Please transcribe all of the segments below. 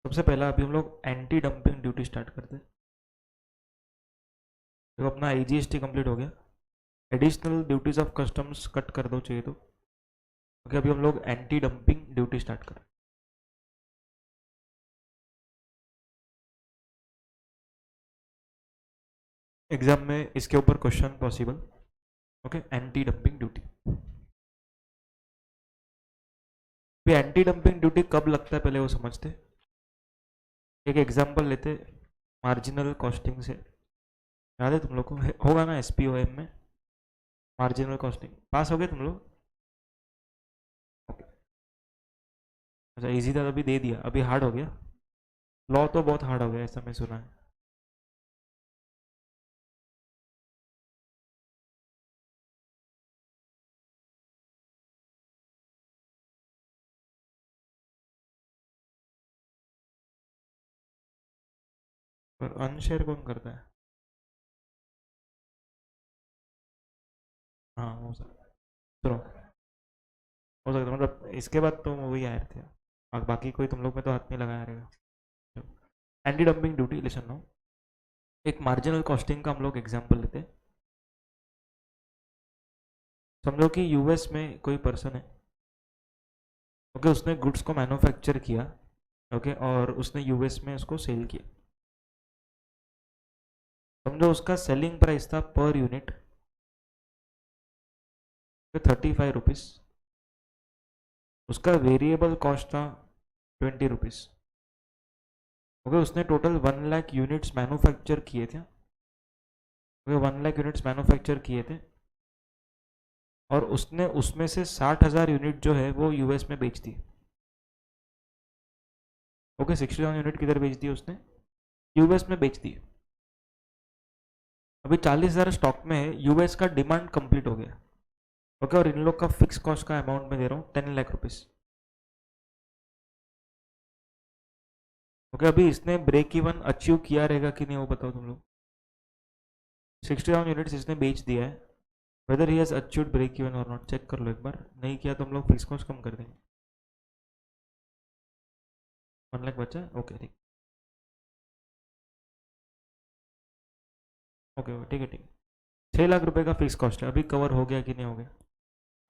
सबसे पहला अभी हम लोग एंटी डंपिंग ड्यूटी स्टार्ट करते हैं। देखो अपना आईजीएसटी कंप्लीट हो गया। Additional duties of customs cut कर दो चाहिए तो। ओके, अभी हम लोग एंटी डंपिंग ड्यूटी स्टार्ट करें। एग्जाम में इसके ऊपर question possible. Okay, anti dumping duty. भी एंटी डंपिंग ड्यूटी कब लगता है पहले वो समझते। एक एग्जांपल लेते, मार्जिनल कॉस्टिंग से। याद है तुम लोग को, होगा ना एसपीओएम में। मार्जिनल कॉस्टिंग पास हो गए तुम लोग। ओके, अच्छा इजी था अभी दे दिया, अभी हार्ड हो गया। लॉ तो बहुत हार्ड हो गया ऐसा मैं सुना है। पर अनशेयर कौन करता है। हाँ हो सकता, चलो हो सकता मतलब इसके बाद तो वही आए थे। और बाकी कोई तुम लोग में तो हाथ नहीं लगाया रहेगा। Anti dumping duty listen no. एक मार्जिनल कॉस्टिंग का हम लोग एग्जांपल लेते हैं। समझो कि यूएस में कोई पर्सन है। ओके, उसने गुड्स को मैन्युफैक्चर किया। ओके, और उसने यूएस में उसको सेल किया। समझो उसका सेलिंग प्राइस था पर यूनिट 35 रुपीज़। उसका वेरिएबल कॉस्ट था 20 रुपीज़। ओके, उसने टोटल 1 लाख यूनिट्स मैन्युफैक्चर किए थे। ओके, 1 लाख यूनिट्स मैन्युफैक्चर किए थे। और उसने उसमें से 60,000 यूनिट जो है वो यूएस में बेच दी। ओके, 60,000 यूनिट किधर बेच दी उसने, यूएस में बेच दी। अभी 40,000 स्टॉक में है, यूएस का डिमांड कंप्लीट हो गया। ओके, और इन लोग का फिक्स कॉस्ट का अमाउंट में दे रहा हूँ 10 लाख रुपीज़। ओके, अभी इसने ब्रेक इवन अचीव किया रहेगा कि नहीं वो बताओ तुम लोग। 60,000 यूनिट्स इसने बेच दिया है। Whether he has achieved break even और नॉट, चेक कर लो एक बार। नहीं किया तो हम लोग फिक्स कॉस्ट कम कर देंगे। 1 लाख बचा है, ओके ठीक। ओके ठीक है ठीक है। 6 लाख रुपए का फिक्स कॉस्ट है। अभी कवर हो गया कि नहीं हो गया।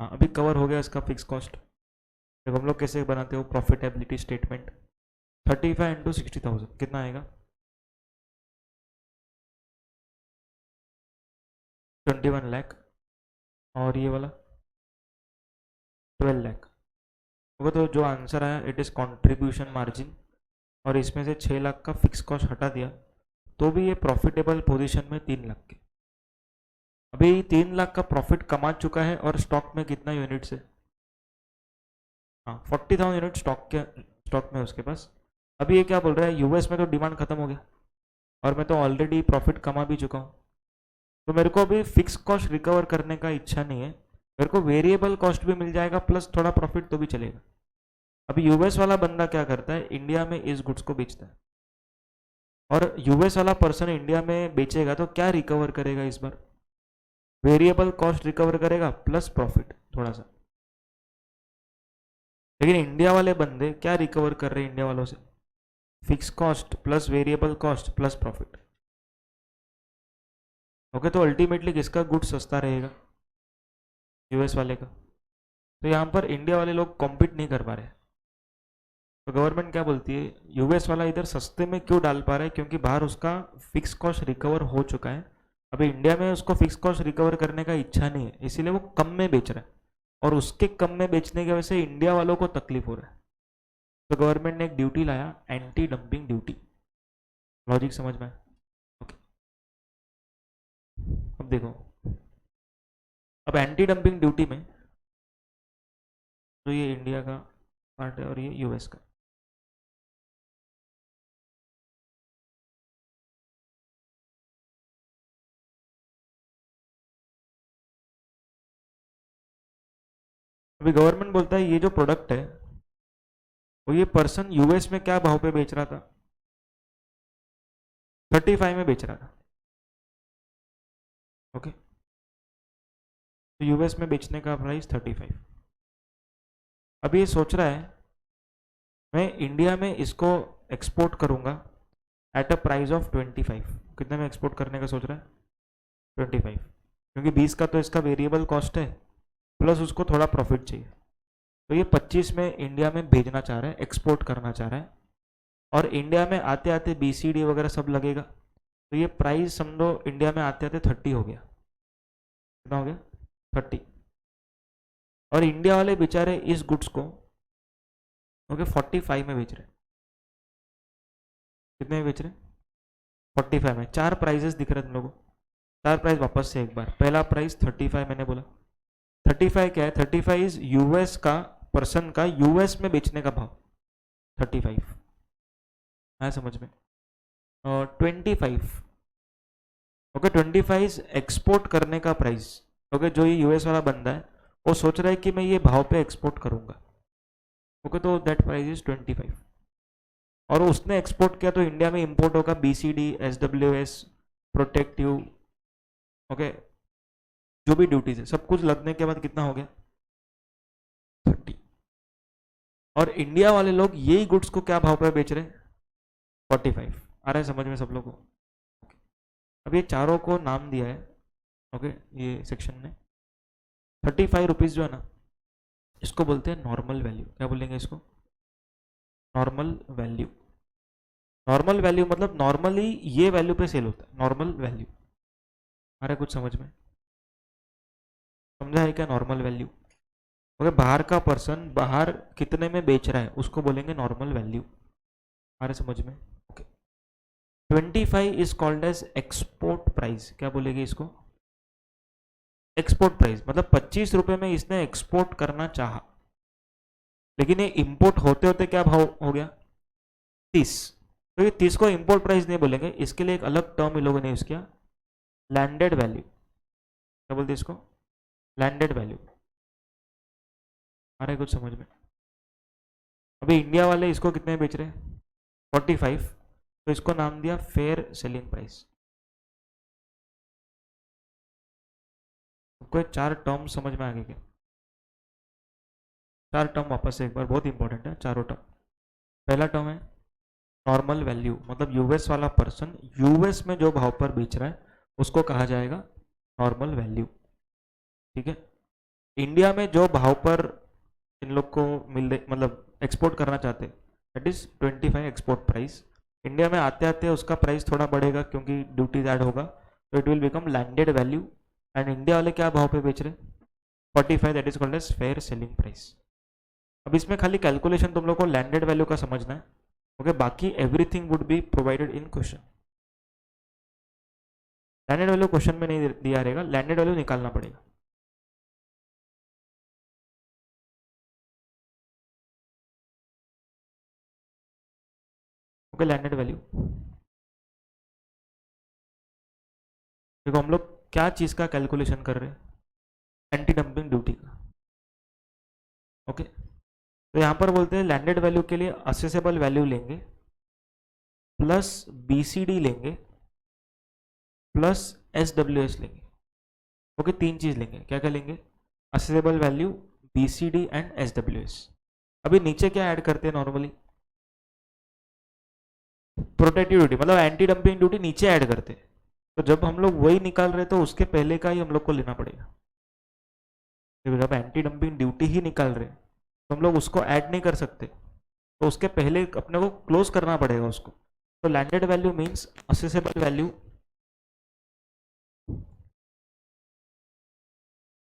हाँ अभी कवर हो गया इसका फिक्स कॉस्ट। देखो हम लोग कैसे बनाते हो प्रॉफिटेबिलिटी स्टेटमेंट। 35 इंटू 60,000 कितना आएगा, 21 लाख। और ये वाला 12 लाख। ओके, तो जो आंसर आया इट इज़ कॉन्ट्रीब्यूशन मार्जिन। और इसमें से 6 लाख का फिक्स कॉस्ट हटा दिया तो भी ये प्रॉफिटेबल पोजीशन में 3 लाख के। अभी 3 लाख का प्रॉफिट कमा चुका है और स्टॉक में कितना यूनिट्स है। हाँ 40,000 यूनिट स्टॉक में उसके पास। अभी ये क्या बोल रहा है, यूएस में तो डिमांड खत्म हो गया और मैं तो ऑलरेडी प्रॉफिट कमा भी चुका हूँ। तो मेरे को अभी फिक्स कॉस्ट रिकवर करने का इच्छा नहीं है। मेरे को वेरिएबल कॉस्ट भी मिल जाएगा प्लस थोड़ा प्रॉफिट तो भी चलेगा। अभी यूएस वाला बंदा क्या करता है, इंडिया में इस गुड्स को बेचता है। और यूएस वाला पर्सन इंडिया में बेचेगा तो क्या रिकवर करेगा इस बार, वेरिएबल कॉस्ट रिकवर करेगा प्लस प्रॉफिट थोड़ा सा। लेकिन इंडिया वाले बंदे क्या रिकवर कर रहे हैं इंडिया वालों से, fix cost plus variable cost plus profit. Okay, तो अल्टीमेटली किसका गुड सस्ता रहेगा, यूएस वाले का। तो यहाँ पर इंडिया वाले लोग कॉम्पीट नहीं कर पा रहे। तो गवर्नमेंट क्या बोलती है, यूएस वाला इधर सस्ते में क्यों डाल पा रहा है, क्योंकि बाहर उसका फिक्स कॉस्ट रिकवर हो चुका है। अभी इंडिया में उसको फिक्स कॉस्ट रिकवर करने का इच्छा नहीं है, इसीलिए वो कम में बेच रहा है। और उसके कम में बेचने की वजह से इंडिया वालों को तकलीफ हो रहा है। तो गवर्नमेंट ने एक ड्यूटी लाया, एंटी डंपिंग ड्यूटी। लॉजिक समझ में। ओके, अब देखो, अब एंटी डंपिंग ड्यूटी में तो ये इंडिया का पार्ट है और ये यूएस का। अभी गवर्नमेंट बोलता है ये जो प्रोडक्ट है वो ये पर्सन यूएस में क्या भाव पे बेच रहा था, 35 में बेच रहा था। ओके, तो यूएस में बेचने का प्राइस 35। अभी ये सोच रहा है मैं इंडिया में इसको एक्सपोर्ट करूंगा एट अ प्राइस ऑफ 25। कितने में एक्सपोर्ट करने का सोच रहा है? 25, क्योंकि 20 का तो इसका वेरिएबल कॉस्ट है, प्लस उसको थोड़ा प्रॉफिट चाहिए, तो ये 25 में इंडिया में भेजना चाह रहा है, एक्सपोर्ट करना चाह रहा है। और इंडिया में आते आते BCD वगैरह सब लगेगा, तो ये प्राइस समझो इंडिया में आते आते 30 हो गया। कितना हो गया? 30। और इंडिया वाले बेचारे इस गुड्स को ओके 45 में बेच रहे। कितने में बेच रहे? 45 में। चार प्राइजेस दिख रहे हैं तुम लोगों को। चार प्राइस वापस से एक बार। पहला प्राइस 35 मैंने बोला। 35 क्या है? 35 इज यूएस का पर्सन का यूएस में बेचने का भाव 35 है, समझ में? और 25 ओके 25 इज एक्सपोर्ट करने का प्राइस। ओके जो ये यूएस वाला बंदा है वो सोच रहा है कि मैं ये भाव पे एक्सपोर्ट करूंगा। ओके तो दैट प्राइस इज 25। और उसने एक्सपोर्ट किया तो इंडिया में इंपोर्ट होगा BCD, SWS, प्रोटेक्टिव, ओके जो भी ड्यूटीज है सब कुछ लगने के बाद कितना हो गया? 30। और इंडिया वाले लोग यही गुड्स को क्या भाव पर बेच रहे हैं? 45। आ रहा है समझ में सब लोगों को? अब ये चारों को नाम दिया है ओके ये सेक्शन ने। 35 रुपीज जो है ना, इसको बोलते हैं नॉर्मल वैल्यू। क्या बोलेंगे इसको? Normal value. नॉर्मल वैल्यू मतलब नॉर्मली ये वैल्यू पे सेल होता है, नॉर्मल वैल्यू। आ रहा है कुछ समझ में? समझा है क्या नॉर्मल वैल्यू? अगर बाहर का पर्सन बाहर कितने में बेच रहा है उसको बोलेंगे नॉर्मल वैल्यू। आ रहा है समझ में? Okay 25 is called as export price. क्या बोलेंगे इसको? एक्सपोर्ट प्राइस मतलब 25 रुपए में इसने एक्सपोर्ट करना चाहा, लेकिन ये इंपोर्ट होते होते क्या भाव हो गया? 30। तो ये 30 को इंपोर्ट प्राइस नहीं बोलेंगे, इसके लिए एक अलग टर्म इन लोगों ने यूज किया, लैंडेड वैल्यू। क्या बोलते हैं इसको? Landed value. आ रहा है कुछ समझ में? अभी इंडिया वाले इसको कितने में बेच रहे हैं? 45। तो इसको नाम दिया फेयर सेलिंग प्राइस। आपको चार टर्म समझ में आ गए क्या? चार टर्म वापस से एक बार, बहुत इंपॉर्टेंट है चारों टर्म। पहला टर्म है नॉर्मल वैल्यू, मतलब यूएस वाला पर्सन यूएस में जो भाव पर बेच रहा है उसको कहा जाएगा नॉर्मल वैल्यू। ठीक है। इंडिया में जो भाव पर इन लोग को मिल रहे मतलब एक्सपोर्ट करना चाहते हैं that is 25 export price. India में आते आते उसका प्राइस थोड़ा बढ़ेगा क्योंकि ड्यूटीज ऐड होगा, तो it will become landed value. And India वाले क्या भाव पे बेच रहे हैं? 45, that is called as fair selling price. अब इसमें खाली कैलकुलेशन तुम लोग को लैंडेड वैल्यू का समझना है ओके, बाकी everything would be provided in question. Landed value question में नहीं दिया रहेगा, लैंडेड वैल्यू निकालना पड़ेगा। ओके लैंडेड वैल्यू देखो हम लोग क्या चीज का कैलकुलेशन कर रहे हैं? एंटी डंपिंग ड्यूटी का। ओके तो यहां पर बोलते हैं लैंडेड वैल्यू के लिए असेसेबल वैल्यू लेंगे प्लस BCD लेंगे प्लस SWS लेंगे। ओके तीन चीज लेंगे। क्या क्या लेंगे? Accessible value, BCD and SWS। अभी नीचे क्या ऐड करते हैं नॉर्मली? प्रोटेक्टिव ड्यूटी मतलब एंटी डंपिंग ड्यूटी नीचे ऐड करते हैं। तो जब हम लोग वही निकाल रहे तो उसके पहले का ही हम लोग को लेना पड़ेगा। देखो जब एंटी डंपिंग ड्यूटी ही निकाल रहे तो हम लोग उसको ऐड नहीं कर सकते, तो उसके पहले अपने को क्लोज करना पड़ेगा उसको। तो landed value means accessible value.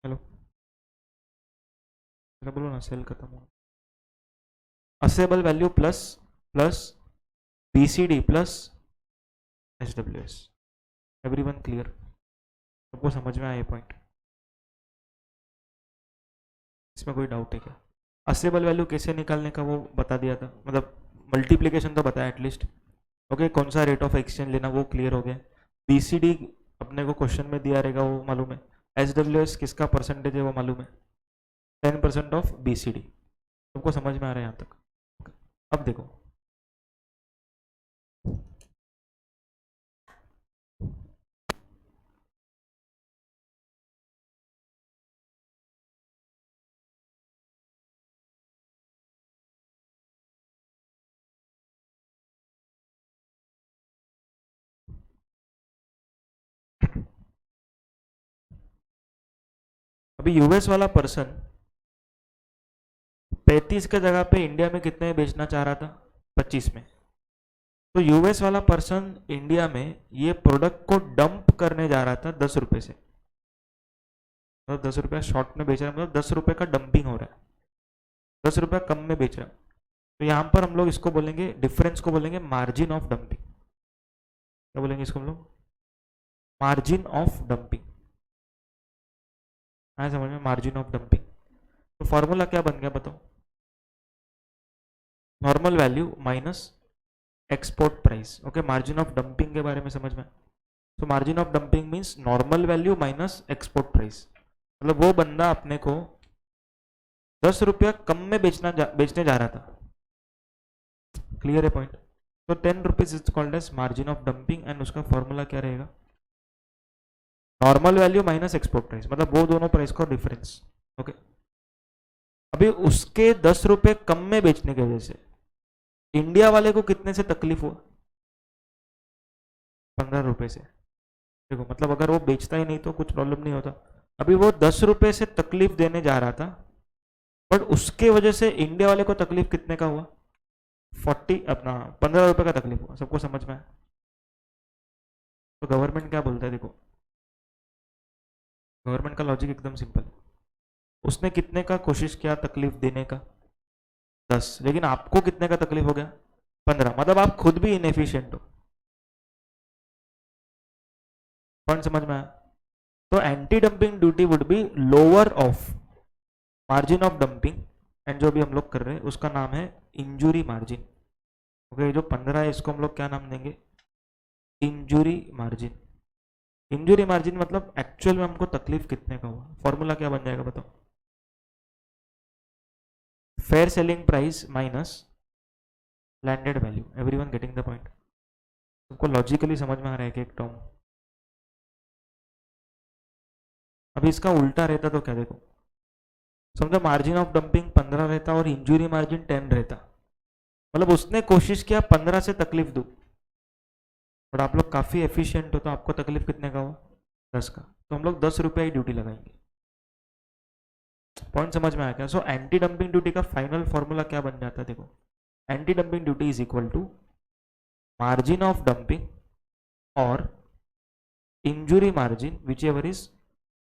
Hello बोलो ना, सेल खत्म हो। Accessible value plus plus BCD plus SWS। Everyone clear? सबको समझ में आया ये पॉइंट? इसमें कोई डाउट है क्या? असेबल वैल्यू कैसे निकालने का वो बता दिया था, मतलब मल्टीप्लीकेशन तो बताया एटलीस्ट। ओके कौन सा रेट ऑफ एक्सचेंज लेना वो क्लियर हो गया। BCD अपने को क्वेश्चन में दिया रहेगा वो मालूम है। SWS किसका परसेंटेज है वो मालूम है, 10% ऑफ BCD। सबको समझ में आ रहा है यहाँ तक? अब देखो अभी यूएस वाला पर्सन 35 के जगह पे इंडिया में कितने बेचना चाह रहा था, 25 में। तो यूएस वाला पर्सन इंडिया में ये प्रोडक्ट को डंप करने जा रहा था 10 रुपए से, मतलब 10 रुपया शॉर्ट में बेच रहा है, मतलब 10 रुपए का डंपिंग हो रहा है, 10 रुपया कम में बेच रहा है। तो यहाँ पर हम लोग इसको बोलेंगे, डिफरेंस को बोलेंगे मार्जिन ऑफ डंपिंग। क्या बोलेंगे इसको हम लोग, मार्जिन ऑफ डंपिंग। आया समझ में, मार्जिन ऑफ डंपिंग। तो फॉर्मूला क्या बन गया बताओ, normal value minus export price. Okay, margin of dumping के बारे में समझ में। तो margin of dumping means normal value minus export price. मतलब वो बंदा अपने को 10 रुपया कम में बेचने जा रहा था। क्लियर है पॉइंट। तो 10 rupees is called as margin of dumping and उसका फॉर्मूला क्या रहेगा, normal value minus export price, मतलब वो दोनों प्राइस का डिफरेंस। ओके, अभी उसके 10 रुपए कम में बेचने की वजह से इंडिया वाले को कितने से तकलीफ हुआ, 15 रुपए से। देखो मतलब अगर वो बेचता ही नहीं तो कुछ प्रॉब्लम नहीं होता। अभी वो 10 रुपए से तकलीफ देने जा रहा था, बट उसके वजह से इंडिया वाले को तकलीफ कितने का हुआ, 15 रुपए का तकलीफ हुआ। सबको समझ में आया। तो गवर्नमेंट क्या बोलता है, देखो गवर्नमेंट का लॉजिक एकदम सिंपल है। उसने कितने का कोशिश किया तकलीफ देने का, 10, लेकिन आपको कितने का तकलीफ हो गया, 15। मतलब आप खुद भी इनएफिशिएंट हो। पॉइंट समझ में आया। तो anti dumping duty would be lower of margin of dumping, and जो भी हम लोग कर रहे हैं उसका नाम है इंजुरी मार्जिन। ओके, जो 15 है इसको हम लोग क्या नाम देंगे, इंजुरी मार्जिन। इंजुरी मार्जिन मतलब एक्चुअल में हमको तकलीफ कितने का हुआ। फॉर्मूला क्या बन जाएगा बताओ, fair selling price minus landed value. Everyone getting the point. सबको लॉजिकली समझ में आ रहा है कि एक टर्म। अभी इसका उल्टा रहता तो क्या, देखो समझो मार्जिन ऑफ डंपिंग 15 रहता और इंजुरी मार्जिन 10 रहता। मतलब उसने कोशिश किया 15 से तकलीफ दो, बट आप लोग काफी एफिशिएंट हो तो आपको तकलीफ कितने का हुआ, 10 का। तो हम लोग 10 रुपया ही ड्यूटी लगाएंगे। पॉइंट समझ में आया क्या। सो एंटी डंपिंग ड्यूटी का फाइनल फॉर्मूला क्या बन जाता है, देखो anti dumping duty is equal to margin of dumping और injury margin which ever is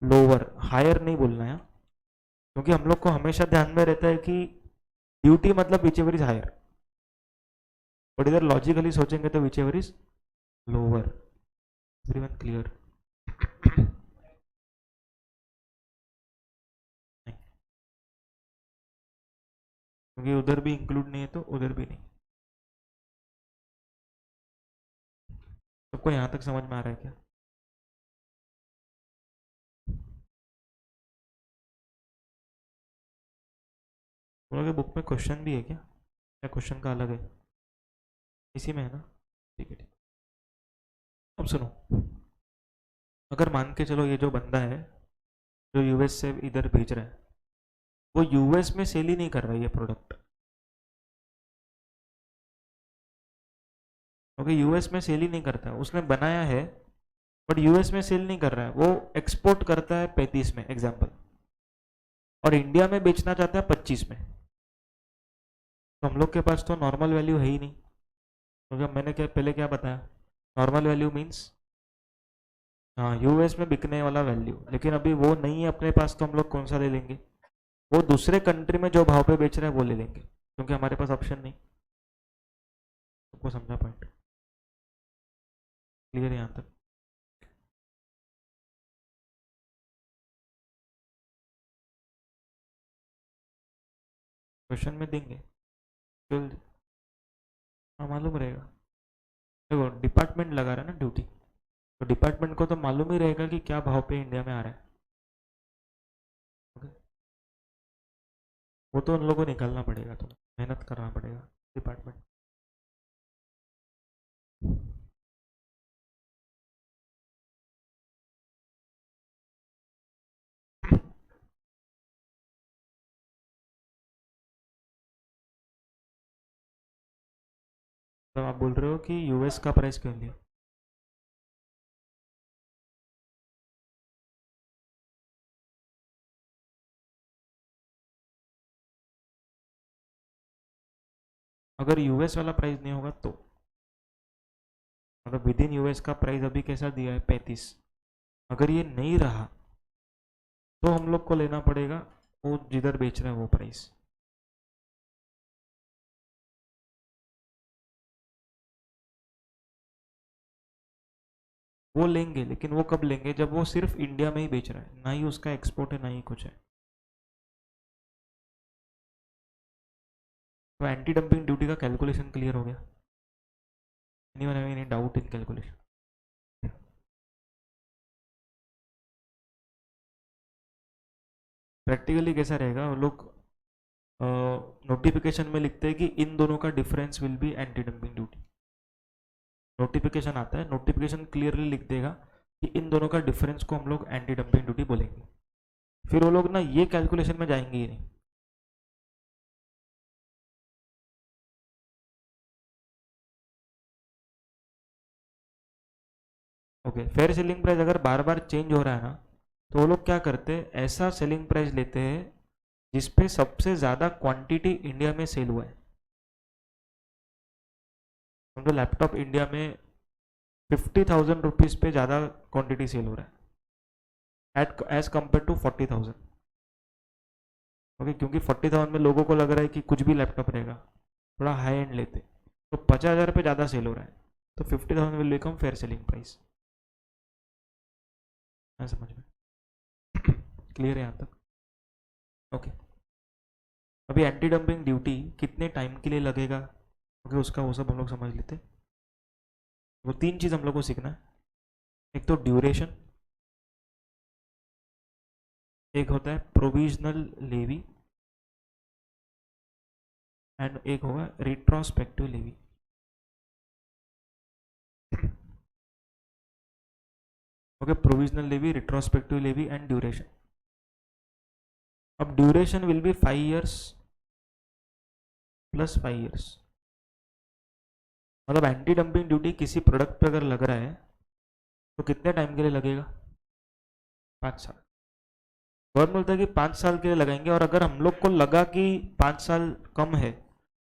lower. Higher नहीं बोलना है, क्योंकि हम लोग को हमेशा ध्यान में रहता है कि ड्यूटी मतलब which ever is higher, but इधर लॉजिकली सोचेंगे तो which ever is lower. Everyone clear. क्योंकि उधर भी इंक्लूड नहीं है तो उधर भी नहीं। सबको यहां तक समझ में आ रहा है क्या। बोलोगे बुक में क्वेश्चन भी है क्या, या क्वेश्चन का अलग है, इसी में है ना, ठीक है ठीक। अब सुनो, अगर मान के चलो ये जो बंदा है जो यूएस से इधर भेज रहा है, वो यूएस में सेल ही नहीं कर रहा है ये प्रोडक्ट। क्योंकि यूएस में सेल ही नहीं करता है, उसने बनाया है बट यूएस में सेल नहीं कर रहा है, वो एक्सपोर्ट करता है 35 में एग्जाम्पल, और इंडिया में बेचना चाहता है 25 में। तो हम लोग के पास तो नॉर्मल वैल्यू है ही नहीं, क्योंकि मैंने क्या पहले क्या बताया, नॉर्मल वैल्यू मीन्स हाँ यूएस में बिकने वाला वैल्यू। लेकिन अभी वो नहीं है अपने पास, तो हम लोग कौन सा ले लेंगे, वो दूसरे कंट्री में जो भाव पे बेच रहे हैं वो ले लेंगे, क्योंकि हमारे पास ऑप्शन नहीं। सबको समझा पॉइंट, क्लियर है यहाँ तक। क्वेश्चन में देंगे चल, हाँ मालूम रहेगा। देखो डिपार्टमेंट लगा रहा है ना ड्यूटी, तो डिपार्टमेंट को तो मालूम ही रहेगा कि क्या भाव पे इंडिया में आ रहा है। ओके, वो तो उन लोगों को निकालना पड़ेगा, तो मेहनत करना पड़ेगा डिपार्टमेंट। तो आप बोल रहे हो कि यूएस का प्राइस क्यों लिया। अगर यूएस वाला प्राइस नहीं होगा तो मतलब विद इन यूएस का प्राइस अभी कैसा दिया है 35, अगर ये नहीं रहा तो हम लोग को लेना पड़ेगा वो जिधर बेच रहा है वो प्राइस। वो लेंगे लेकिन वो कब लेंगे जब वो सिर्फ इंडिया में ही बेच रहा है, ना ही उसका एक्सपोर्ट है ना ही कुछ है। तो एंटी डंपिंग ड्यूटी का कैलकुलेशन क्लियर हो गया? Anyone having any doubt in calculation? Practically कैसा रहेगा, वो लोग नोटिफिकेशन में लिखते हैं कि इन दोनों का difference will be anti dumping duty. Notification आता है, नोटिफिकेशन क्लियरली लिख देगा कि इन दोनों का डिफरेंस को हम लोग एंटी डंपिंग ड्यूटी बोलेंगे। फिर वो लोग ना ये कैलकुलेशन में जाएंगे ही नहीं। ओके, फेयर सेलिंग प्राइस अगर बार बार चेंज हो रहा है ना, तो वो लोग क्या करते हैं, ऐसा सेलिंग प्राइस लेते हैं जिसपे सबसे ज़्यादा क्वांटिटी इंडिया में सेल हुआ है। समझो लैपटॉप इंडिया में 50,000 रुपीज़ पे ज़्यादा क्वांटिटी सेल हो रहा है at as compared to 40,000। Okay, क्योंकि 40,000 में लोगों को लग रहा है कि कुछ भी लैपटॉप रहेगा, थोड़ा हाई एंड लेते, तो 50,000 पे ज़्यादा सेल हो रहा है, तो 50,000 will become fair selling price. मैं समझ में क्लियर है यहाँ तक? ओके, अभी एंटी डंपिंग ड्यूटी कितने टाइम के लिए लगेगा, ओके उसका वो सब हम लोग समझ लेते। वो तीन चीज़ हम लोग को सीखना है, एक तो ड्यूरेशन, एक होता है प्रोविजनल लेवी, एंड एक होगा retrospective levy. Okay, provisional levy, retrospective levy and duration. अब duration will be 5 years plus 5 years। मतलब एंटी डंपिंग ड्यूटी किसी प्रोडक्ट पे अगर लग रहा है तो कितने टाइम के लिए लगेगा? 5 साल। गवर्नमेंट बोलता है कि 5 साल के लिए लगाएंगे, और अगर हम लोग को लगा कि 5 साल कम है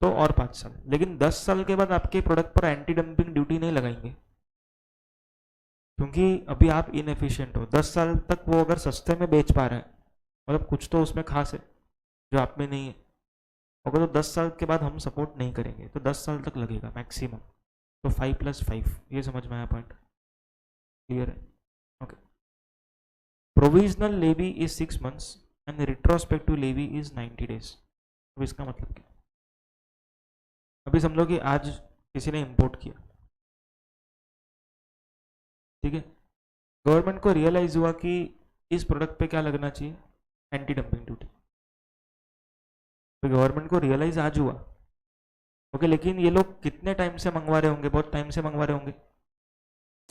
तो और 5 साल, लेकिन 10 साल के बाद आपके प्रोडक्ट पर एंटी डंपिंग ड्यूटी नहीं लगाएंगे, क्योंकि अभी आप इनएफिशिएंट हो। 10 साल तक वो अगर सस्ते में बेच पा रहा है, मतलब कुछ तो उसमें खास है जो आप में नहीं है। अगर तो 10 साल के बाद हम सपोर्ट नहीं करेंगे तो 10 साल तक लगेगा मैक्सिमम। तो 5 + 5, ये समझ में आया पॉइंट? क्लियर है? Okay, provisional levy is 6 months and retrospective levy is 90 days। अब इसका मतलब क्या? अभी समझो कि आज किसी ने इंपोर्ट किया, ठीक है, गवर्नमेंट को रियलाइज हुआ कि इस प्रोडक्ट पे क्या लगना चाहिए, एंटी डंपिंग ड्यूटी। तो गवर्नमेंट को रियलाइज आज हुआ, ओके, लेकिन ये लोग कितने टाइम से मंगवा रहे होंगे, बहुत टाइम से मंगवा रहे होंगे।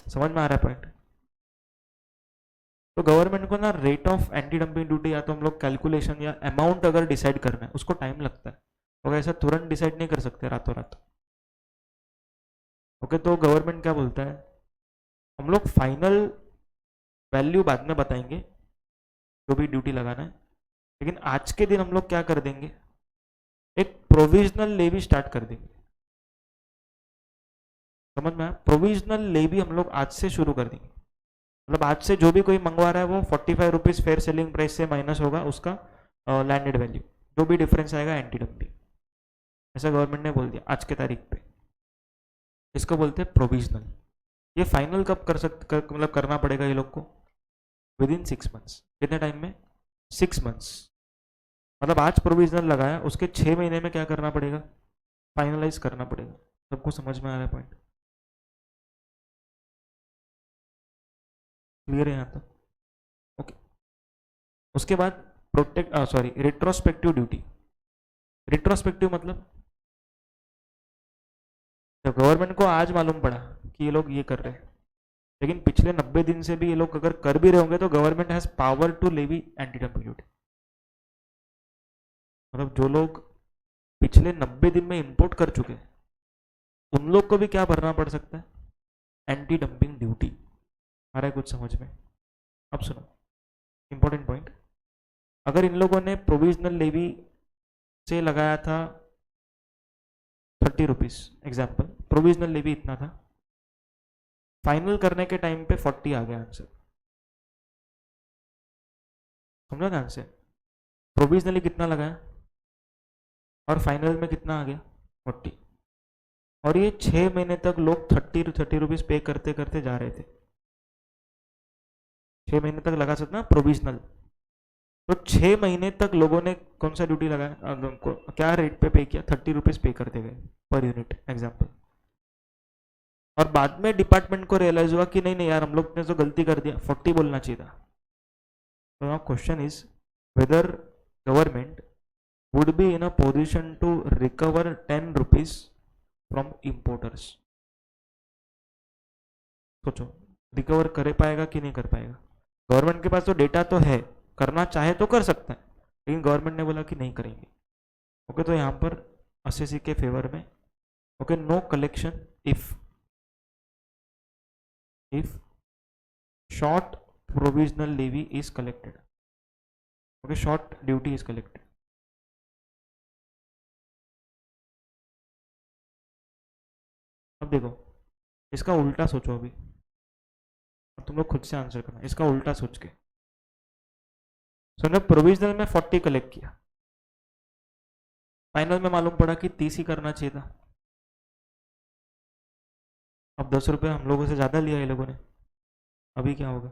समझ में आ रहा है पॉइंट? तो गवर्नमेंट को ना rate of anti dumping duty या तो हम लोग कैलकुलेशन या अमाउंट अगर डिसाइड करना है उसको टाइम लगता है, और ऐसा तुरंत डिसाइड नहीं कर सकते रातों रात। ओके, तो गवर्नमेंट क्या बोलता है, हम लोग फाइनल वैल्यू बाद में बताएंगे जो भी ड्यूटी लगाना है, लेकिन आज के दिन हम लोग क्या कर देंगे, एक प्रोविजनल लेवी स्टार्ट कर देंगे। समझ में आया? प्रोविजनल लेवी हम लोग आज से शुरू कर देंगे। मतलब आज से जो भी कोई मंगवा रहा है वो 45 रुपीज़ फेयर सेलिंग प्राइस से माइनस होगा उसका लैंडेड वैल्यू, जो भी डिफरेंस आएगा एंटी डंपिंग। ऐसा गवर्नमेंट ने बोल दिया आज के तारीख पे। इसको बोलते हैं प्रोविजनल। ये फाइनल कब कर सकते, मतलब करना पड़ेगा ये लोग को विद इन 6 months। कितने टाइम में? 6 months। मतलब आज प्रोविजनल लगाया, उसके 6 महीने में क्या करना पड़ेगा, फाइनलाइज करना पड़ेगा। सबको समझ में आ रहा है पॉइंट? क्लियर है यहाँ तक? ओके, उसके बाद protect sorry retrospective duty. Retrospective मतलब जब गवर्नमेंट को आज मालूम पड़ा कि ये लोग ये कर रहे हैं, लेकिन पिछले 90 दिन से भी ये लोग अगर कर भी रहे होंगे तो government has power to levy anti dumping duty. मतलब जो लोग पिछले 90 दिन में इंपोर्ट कर चुके हैं उन लोग को भी क्या भरना पड़ सकता है, एंटी डंपिंग ड्यूटी। आ रहा है कुछ समझ में? अब सुनो इंपॉर्टेंट पॉइंट, अगर इन लोगों ने प्रोविजनल लेवी से लगाया था ₹30 एग्जाम्पल, प्रोविजनल लेवी इतना था, फाइनल करने के टाइम पे 40 आ गया आंसर। समझा ध्यान से, प्रोविजनली कितना लगाया और फाइनल में कितना आ गया 40, और ये 6 महीने तक लोग 30 रुपीज पे करते करते जा रहे थे। 6 महीने तक लगा सकते ना प्रोविजनल, तो 6 महीने तक लोगों ने कौन सा ड्यूटी लगाया, क्या रेट पे किया, 30 रुपीज पे करते गए पर यूनिट एग्जाम्पल। और बाद में डिपार्टमेंट को रियलाइज हुआ कि नहीं नहीं यार, हम लोग ने तो गलती कर दिया, 40 बोलना चाहिए था। तो now question is whether government would be in a position to recover 10 rupees from importers। सोचो, रिकवर कर पाएगा कि नहीं कर पाएगा। गवर्नमेंट के पास तो डेटा तो है, करना चाहे तो कर सकता है, लेकिन गवर्नमेंट ने बोला कि नहीं करेंगे। ओके, तो यहाँ पर असेसी के फेवर में, okay, no collection if short provisional levy is collected. Okay, short duty is collected. अब देखो, इसका उल्टा सोचो अभी, अब तुम लोग खुद से आंसर करना, इसका उल्टा सोच के। समझो प्रोविजनल में 40 कलेक्ट किया, फाइनल में मालूम पड़ा कि 30 ही करना चाहिए था। अब 10 रुपये हम लोगों से ज़्यादा लिया ये लोगों ने, अभी क्या होगा,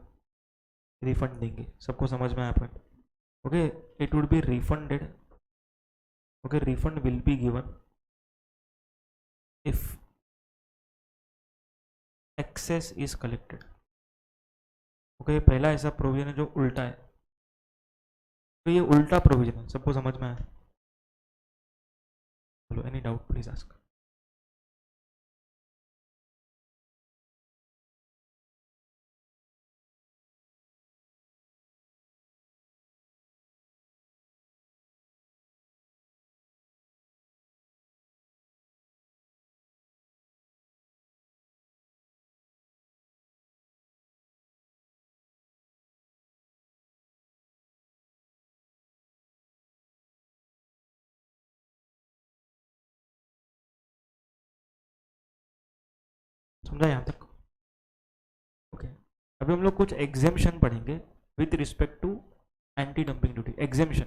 रिफंड देंगे। सबको समझ में आया point? Okay, it would be refunded. Okay, refund will be given if excess is collected. Okay, पहला ऐसा प्रोविजन है जो उल्टा है, तो ये उल्टा प्रोविजन है। सबको समझ में आया? चलो, एनी डाउट प्लीज आस्क। समझा यहाँ तक? ओके, अभी हम लोग कुछ एग्जेम्पशन पढ़ेंगे with respect to anti dumping duty. Exemption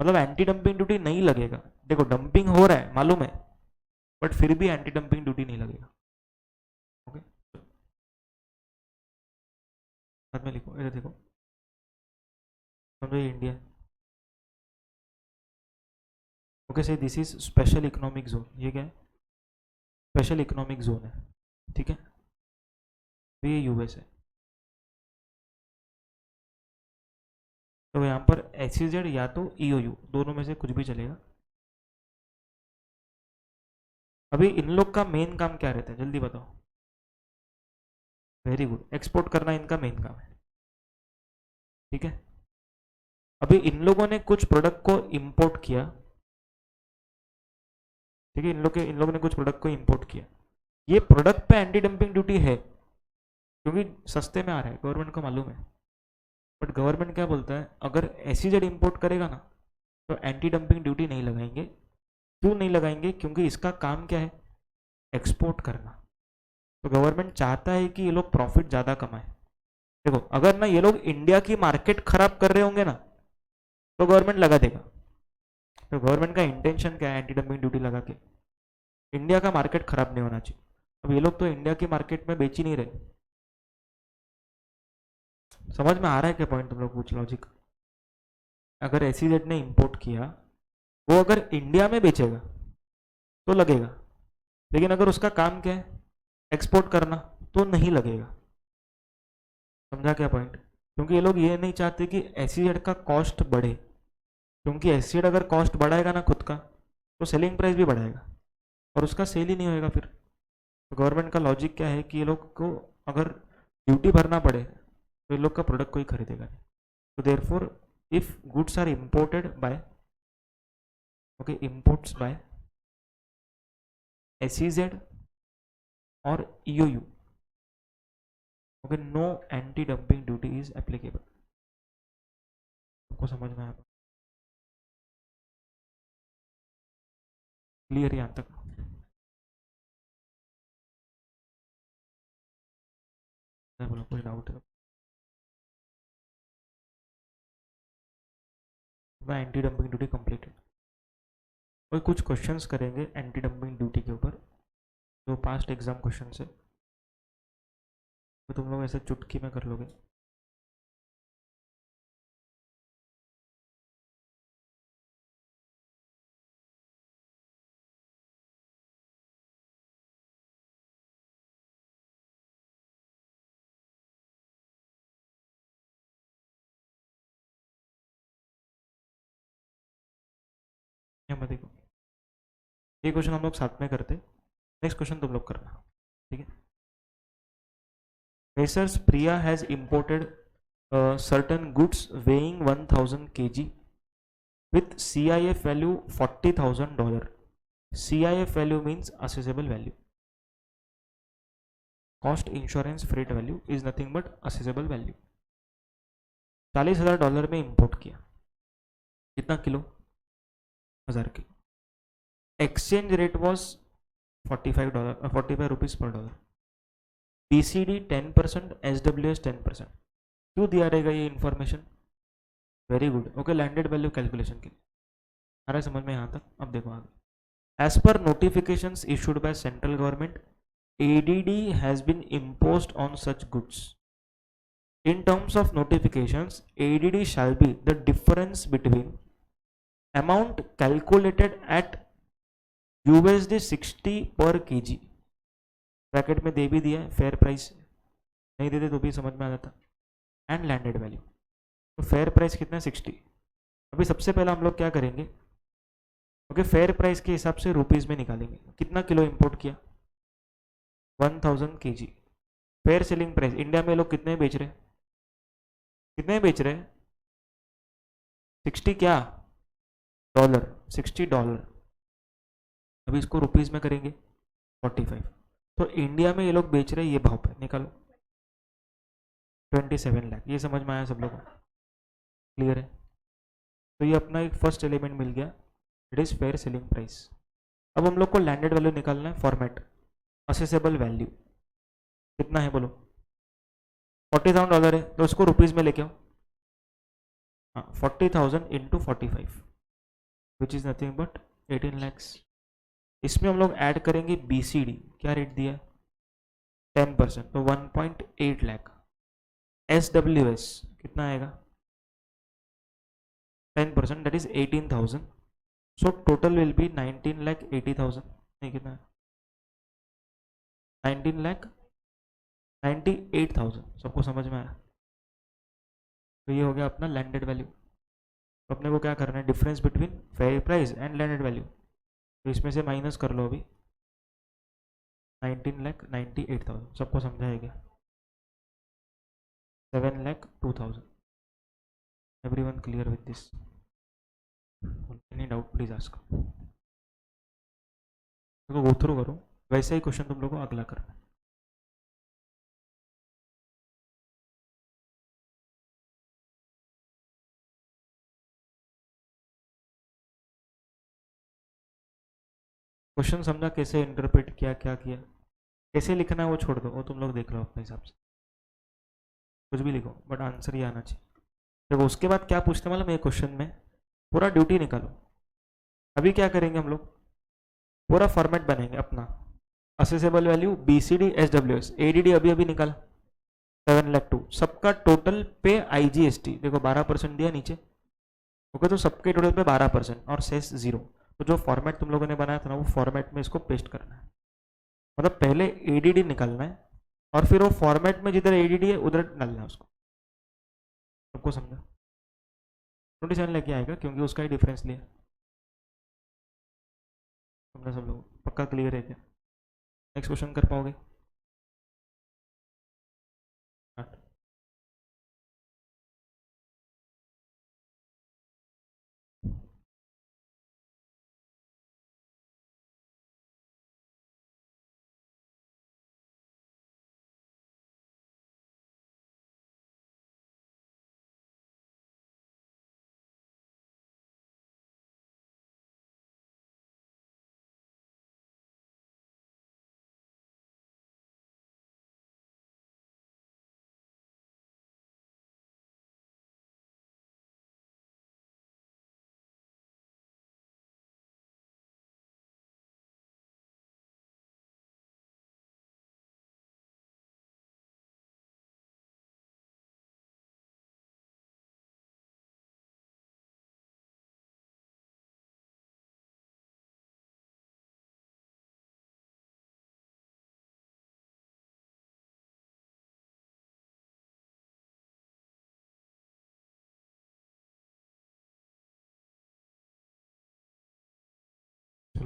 मतलब एंटी डंपिंग ड्यूटी नहीं लगेगा। देखो, डंपिंग हो रहा है मालूम है, बट फिर भी एंटी डंपिंग ड्यूटी नहीं लगेगा। ओके, बाद में लिखो, इधर देखो, समझो ये इंडिया। ओके, से this is special economic zone. ये क्या है? स्पेशल इकोनॉमिक जोन है, ठीक है। तो ये यूएस है, तो यहाँ पर एसईजेड या तो ईओयू, दोनों में से कुछ भी चलेगा। अभी इन लोग का मेन काम क्या रहता है, जल्दी बताओ। वेरी गुड, एक्सपोर्ट करना इनका मेन काम है, ठीक है। अभी इन लोगों ने कुछ प्रोडक्ट को इंपोर्ट किया, ठीक है, इन लोगों ने कुछ प्रोडक्ट को इंपोर्ट किया। ये प्रोडक्ट पे एंटी डंपिंग ड्यूटी है क्योंकि सस्ते में आ रहा है, गवर्नमेंट को मालूम है। बट गवर्नमेंट क्या बोलता है, अगर एसईजेड इंपोर्ट करेगा ना तो एंटी डंपिंग ड्यूटी नहीं लगाएंगे। क्यों नहीं लगाएंगे? क्योंकि इसका काम क्या है, एक्सपोर्ट करना। तो गवर्नमेंट चाहता है कि ये लोग प्रॉफिट ज़्यादा कमाए। देखो, अगर ना ये लोग इंडिया की मार्केट खराब कर रहे होंगे ना तो गवर्नमेंट लगा देगा। तो गवर्नमेंट का इंटेंशन क्या है, एंटी डंपिंग ड्यूटी लगा के इंडिया का मार्केट खराब नहीं होना चाहिए। अब ये लोग तो इंडिया की मार्केट में बेच ही नहीं रहे। समझ में आ रहा है क्या पॉइंट तुम लोग? कुछ लॉजिक। अगर एसईजेड ने इंपोर्ट किया, वो अगर इंडिया में बेचेगा तो लगेगा, लेकिन अगर उसका काम क्या है, एक्सपोर्ट करना, तो नहीं लगेगा। समझा क्या पॉइंट? क्योंकि ये लोग ये नहीं चाहते कि एसईजेड का कॉस्ट बढ़े, क्योंकि एसईजेड अगर कॉस्ट बढ़ाएगा ना खुद का, तो सेलिंग प्राइस भी बढ़ाएगा और उसका सेल ही नहीं होएगा फिर। तो गवर्नमेंट का लॉजिक क्या है कि ये लोग को अगर ड्यूटी भरना पड़े तो ये लोग का प्रोडक्ट कोई खरीदेगा नहीं। तो therefore if goods are imported by, okay, imports by SEZ और EOU, okay, no anti dumping duty is applicable. आपको समझ में आया? क्लियर यहाँ तक? बोलो कुछ डाउट है? Anti dumping duty completed. और कुछ क्वेश्चंस करेंगे एंटी डंपिंग ड्यूटी के ऊपर, जो पास्ट एग्जाम क्वेश्चन है, तो तुम लोग ऐसे चुटकी में कर लोगे। यहाँ पर देखो, ये क्वेश्चन हम लोग साथ में करते, नेक्स्ट क्वेश्चन तुम लोग करना, ठीक है? Messrs Priya has imported certain goods weighing 1000 kg with CIF value $40,000. CIF value means assessable value. Cost, insurance, freight value is nothing but assessable value. $40,000 में इंपोर्ट किया, कितना kilo? 1000 kilo. Exchange rate was $45, 45 rupees per dollar. BCD 10%, SWS 10%। क्यों दिया रहेगा ये information? Very good, okay. Landed value calculation के लिए आ रहा है समझ में यहाँ तक? अब देखो आगे। As per notifications issued by central government, ADD has been imposed on such goods. In terms of notifications, ADD shall be the difference between amount calculated at USD 60 per kg, bracket में दे भी दिया है, fair price नहीं देते तो भी समझ में आ जाता, एंड लैंडेड वैल्यू। तो फेयर प्राइस कितना है? 60। अभी सबसे पहले हम लोग क्या करेंगे, ओके, फेयर प्राइस के हिसाब से रुपीज में निकालेंगे। कितना किलो इंपोर्ट किया? 1000 kg। Fair selling price India में लोग कितने बेच रहे हैं? कितने बेच रहे हैं? 60 क्या? डॉलर, $60। अभी इसको रुपीज में करेंगे 45। तो इंडिया में ये लोग बेच रहे हैं ये भाव पे, निकालो 27 लाख। ये समझ में आया सब लोगों को? क्लियर है? तो ये अपना एक फर्स्ट एलिमेंट मिल गया, it is fair selling price. अब हम लोग को लैंडेड वैल्यू निकालना है, फॉर्मेट असेसेबल वैल्यू कितना है बोलो? $40,000 है, तो उसको रुपीज में लेके आओ। हाँ, 40,000 into 45 which is nothing but 18 lakhs. इसमें हम लोग ऐड करेंगे BCD, क्या रेट दिया? 10%, तो 1.8 लाख। SWS कितना आएगा? 10%, that is 18,000। So total will be 19,80,000। नहीं, कितना? 19,98,000। सबको समझ में आया? तो ये हो गया अपना लैंडेड वैल्यू। तो अपने को क्या करना है? Difference between fair price and landed value, तो इसमें से माइनस कर लो अभी। 19,98,000 सबको समझाया गया? 7,02,000। Everyone clear with this? Any doubt please ask. तो गो थ्रू करो, वैसे ही क्वेश्चन तुम लोगों को अगला करना है। क्वेश्चन समझा कैसे इंटरप्रेट किया, क्या किया, कैसे लिखना है वो छोड़ दो, वो तुम लोग देख लो अपने हिसाब से, कुछ भी लिखो बट आंसर ये आना चाहिए। देखो उसके बाद क्या पूछते हैं, मतलब ये क्वेश्चन में पूरा ड्यूटी निकालो। अभी क्या करेंगे हम लोग? पूरा फॉर्मेट बनेंगे अपना, accessible value, BCD, SWS, ADD अभी अभी निकाल 7,02,000, सबका टोटल पे IGST देखो 12% दिया नीचे, ओके। तो सबके टोटल पे 12% और सेस 0। तो जो फॉर्मेट तुम लोगों ने बनाया था ना, वो फॉर्मेट में इसको पेस्ट करना है। मतलब पहले ADD निकालना है और फिर वो फॉर्मेट में जिधर ADD है उधर डालना है उसको। सबको समझा? 27 लेके आएगा क्योंकि उसका ही डिफरेंस लिया। समझा सब लोग? पक्का क्लियर है क्या? नेक्स्ट क्वेश्चन कर पाओगे? हाँ।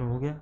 हो गया।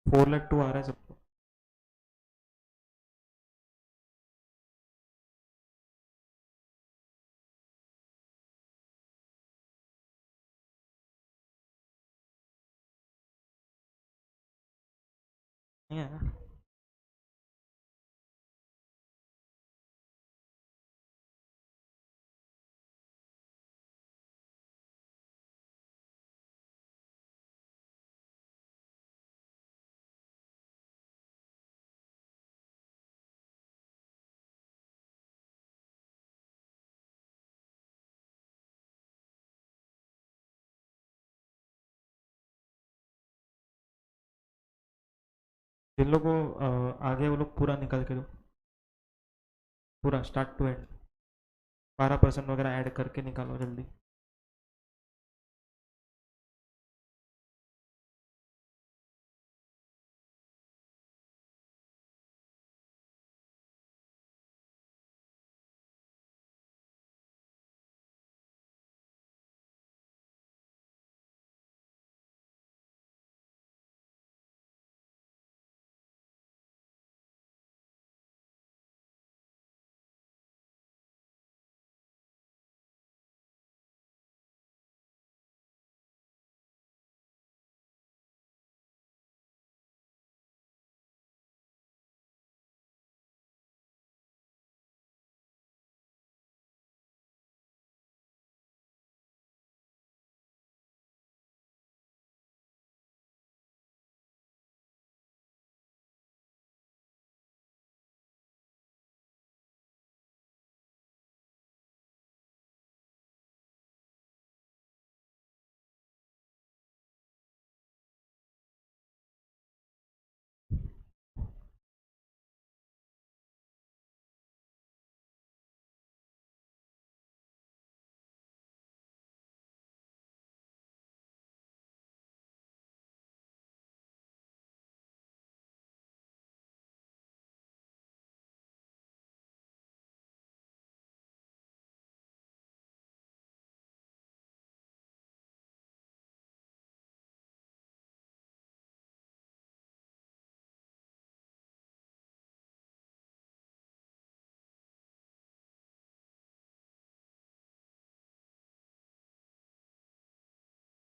फोर लैख टू आ रहा है सबको। नहीं है ना? जिन लोगों को आगे वो लोग पूरा निकाल के दो, पूरा स्टार्ट टू एंड 12% वगैरह ऐड करके निकालो जल्दी।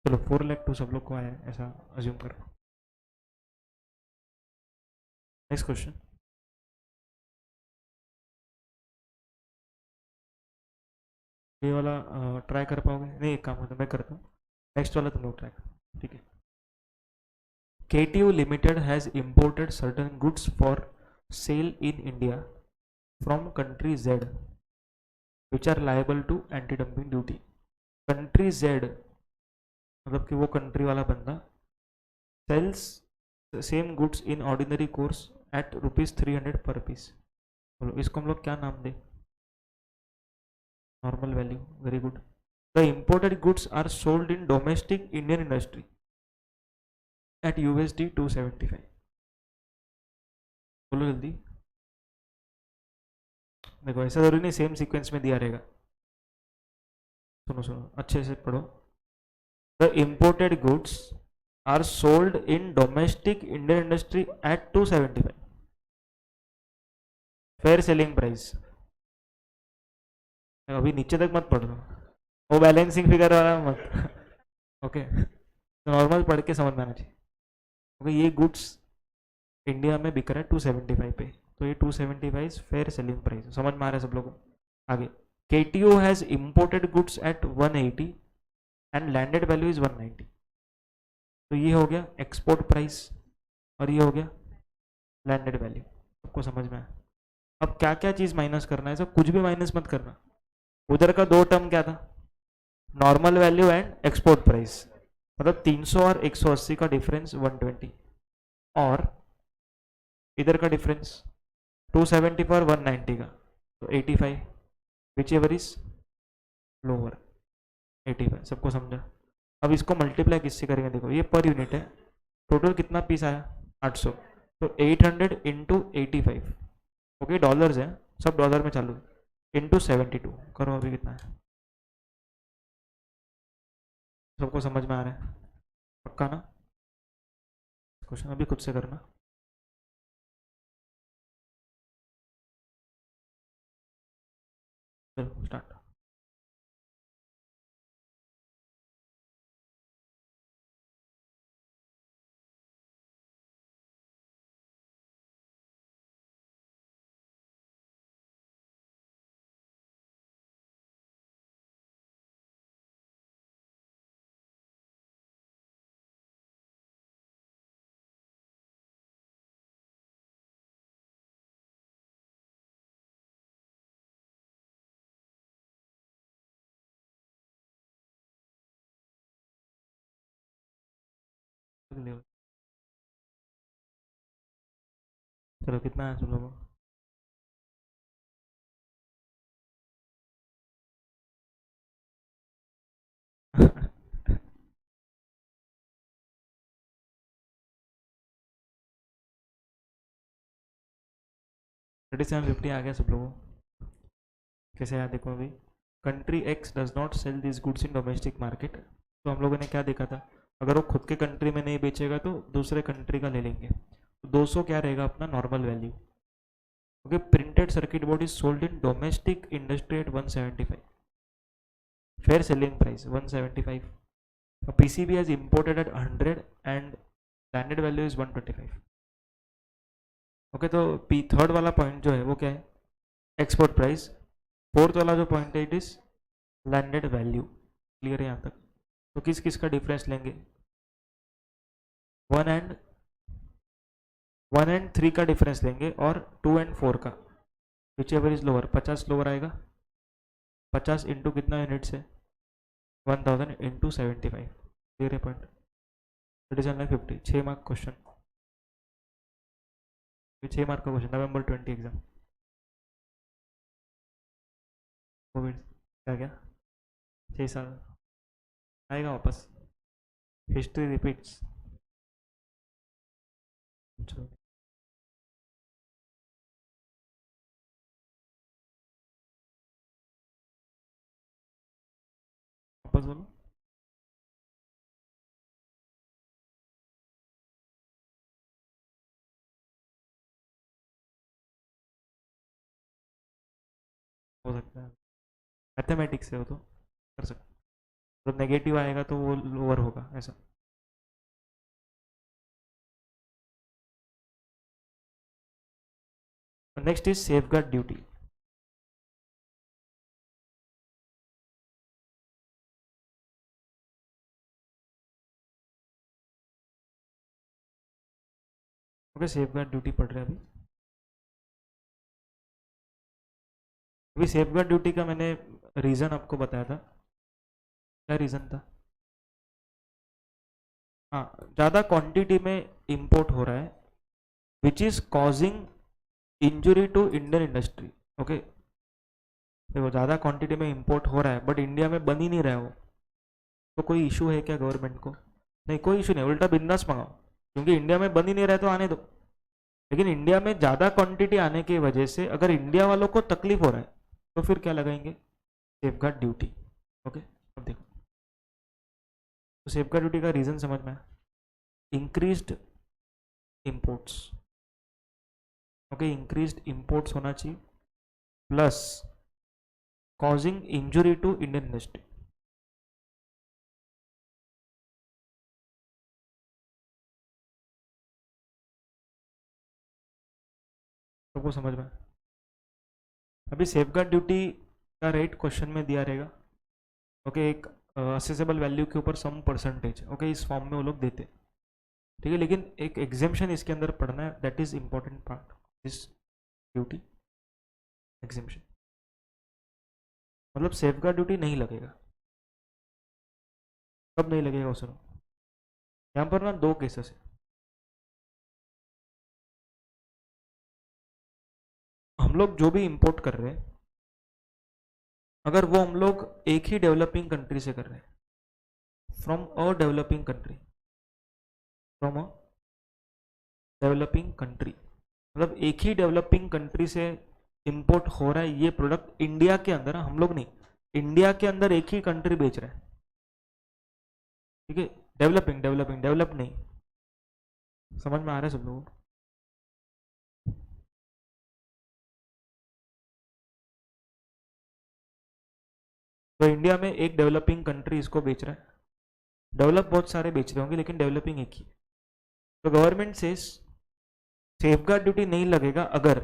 चलो 4 लाख तो सब लोग को आया है ऐसा अज्यूम करो। Next question. ये वाला ट्राई कर पाओगे? नहीं, एक काम होता है मैं करता हूँ, नेक्स्ट वाला तुम लोग ट्राई करो, ठीक है। KTU Limited has imported certain goods for sale in India from country Z, which are liable to anti-dumping duty. Country Z मतलब कि वो कंट्री वाला बंदा sells same goods in ordinary course at ₹300 per piece. बोलो इसको हम लोग क्या नाम दें? Normal value, very good. The imported goods are sold in domestic Indian industry at USD 275। बोलो जल्दी। देखो ऐसा जरूरी नहीं सेम सीक्वेंस में दिया रहेगा, सुनो सुनो अच्छे से पढ़ो। The imported goods are sold in domestic Indian industry at 275 fair selling price. अभी नीचे तक मत पढ़ रहा, वो बैलेंसिंग फिगर वाला मत ओके, नॉर्मल पढ़ के समझ में आना चाहिए। ओके, ये गुड्स इंडिया में बिक रहा है 275 पे, तो ये 275 फेयर सेलिंग प्राइस, समझ में आ रहा है सब लोगों को? आगे, KTO has imported goods at 180 and landed value is 190। तो ये हो गया एक्सपोर्ट प्राइस और ये हो गया लैंडेड वैल्यू। सबको समझ में आया? अब क्या क्या चीज माइनस करना है, सब कुछ भी माइनस मत करना। उधर का दो टर्म क्या था? Normal value and export price, मतलब 300 और 180 का डिफरेंस 120, और इधर का डिफरेंस 270 पर 190 का, तो 85, विच एवर इज लोअर, 85। सबको समझा? अब इसको मल्टीप्लाई किससे करेंगे? देखो ये पर यूनिट है, टोटल कितना पीस आया? 800, तो 800 इंटू 85, ओके डॉलर्स है, सब डॉलर में चालू, इंटू 72 करो, अभी कितना है? सबको समझ में आ रहा है? पक्का ना? क्वेश्चन अभी खुद से करना। चलो स्टार्ट। चलो कितना है सब लोगों? 3750 आ गया सब लोगों को? कैसे आया देखो अभी। Country X does not sell this goods in domestic market, तो हम लोगों ने क्या देखा था, अगर वो खुद के कंट्री में नहीं बेचेगा तो दूसरे कंट्री का ले लेंगे, तो 200 क्या रहेगा अपना normal value. Okay, printed circuit board is sold in domestic industry at 175, fair selling price 175। PCB has imported at 100 and landed value is 125। Okay, तो पी थर्ड वाला पॉइंट जो है वो क्या है? Export price. फोर्थ वाला जो पॉइंट है it is landed value. Clear है यहाँ तक? तो किस किस का डिफरेंस लेंगे? 1 एंड 1 एंड 3 का डिफरेंस लेंगे, और 2 एंड 4 का, which ever is lower. 50 lower आएगा, 50 इंटू कितना यूनिट्स है? 1000 इंटू 75। क्लियर है point? It is online 50, 6 mark question, 6 mark का क्वेश्चन, November 20 एग्जाम। कोविड क्या क्या 6 साल आएगा वापस, हिस्ट्री रिपीट्स। वापस बोलो। हो सकता है मैथमेटिक्स से हो तो कर सकते। तो नेगेटिव आएगा तो वो लोअर होगा ऐसा। Next is safe guard duty. Okay, safe guard duty पढ़ रहे हैं अभी सेफ गार्ड ड्यूटी का मैंने रीज़न आपको बताया था। क्या रीज़न था? हाँ, ज़्यादा क्वांटिटी में इंपोर्ट हो रहा है which is causing injury to Indian industry. Okay, देखो ज़्यादा क्वांटिटी में इंपोर्ट हो रहा है बट इंडिया में बन ही नहीं रहा है वो, तो कोई इशू है क्या गवर्नमेंट को? नहीं, कोई इशू नहीं, उल्टा बिंदास मंगाओ, क्योंकि इंडिया में बन ही नहीं रहा है तो आने दो। लेकिन इंडिया में ज़्यादा क्वांटिटी आने की वजह से अगर इंडिया वालों को तकलीफ हो रहा है तो फिर क्या लगाएंगे? Safe guard duty. ओके, अब देखो, तो सेफ गार्ड ड्यूटी का रीज़न समझ में आया। Increased imports. Okay, increased imports होना चाहिए plus causing injury to Indian industry. सबको समझ में? अभी सेफ गार्ड ड्यूटी का रेट क्वेश्चन में दिया रहेगा। ओके, एक असेसेबल वैल्यू के ऊपर सम परसेंटेज। ओके, इस फॉर्म में वो लोग देते, ठीक है, लेकिन एक एग्जेम्पशन इसके अंदर पढ़ना है, that is important part this duty exemption. मतलब सेफ गार्ड ड्यूटी नहीं लगेगा। कब नहीं लगेगा वो सुनो, यहाँ पर ना दो केसेस है। हम लोग जो भी इंपोर्ट कर रहे हैं अगर वो हम लोग एक ही डेवलपिंग कंट्री से कर रहे हैं, from a developing country, from a developing country, मतलब एक ही डेवलपिंग कंट्री से इंपोर्ट हो रहा है ये प्रोडक्ट इंडिया के अंदर, हम लोग नहीं, इंडिया के अंदर एक ही कंट्री बेच रहा है, ठीक है, डेवलपिंग डेवलपिंग डेवलप नहीं। समझ में आ रहा है सब लोगों को? तो इंडिया में एक डेवलपिंग कंट्री इसको बेच रहा है, डेवलप बहुत सारे बेच रहे होंगे लेकिन डेवलपिंग एक ही। तो गवर्नमेंट से सेफ गार्ड ड्यूटी नहीं लगेगा अगर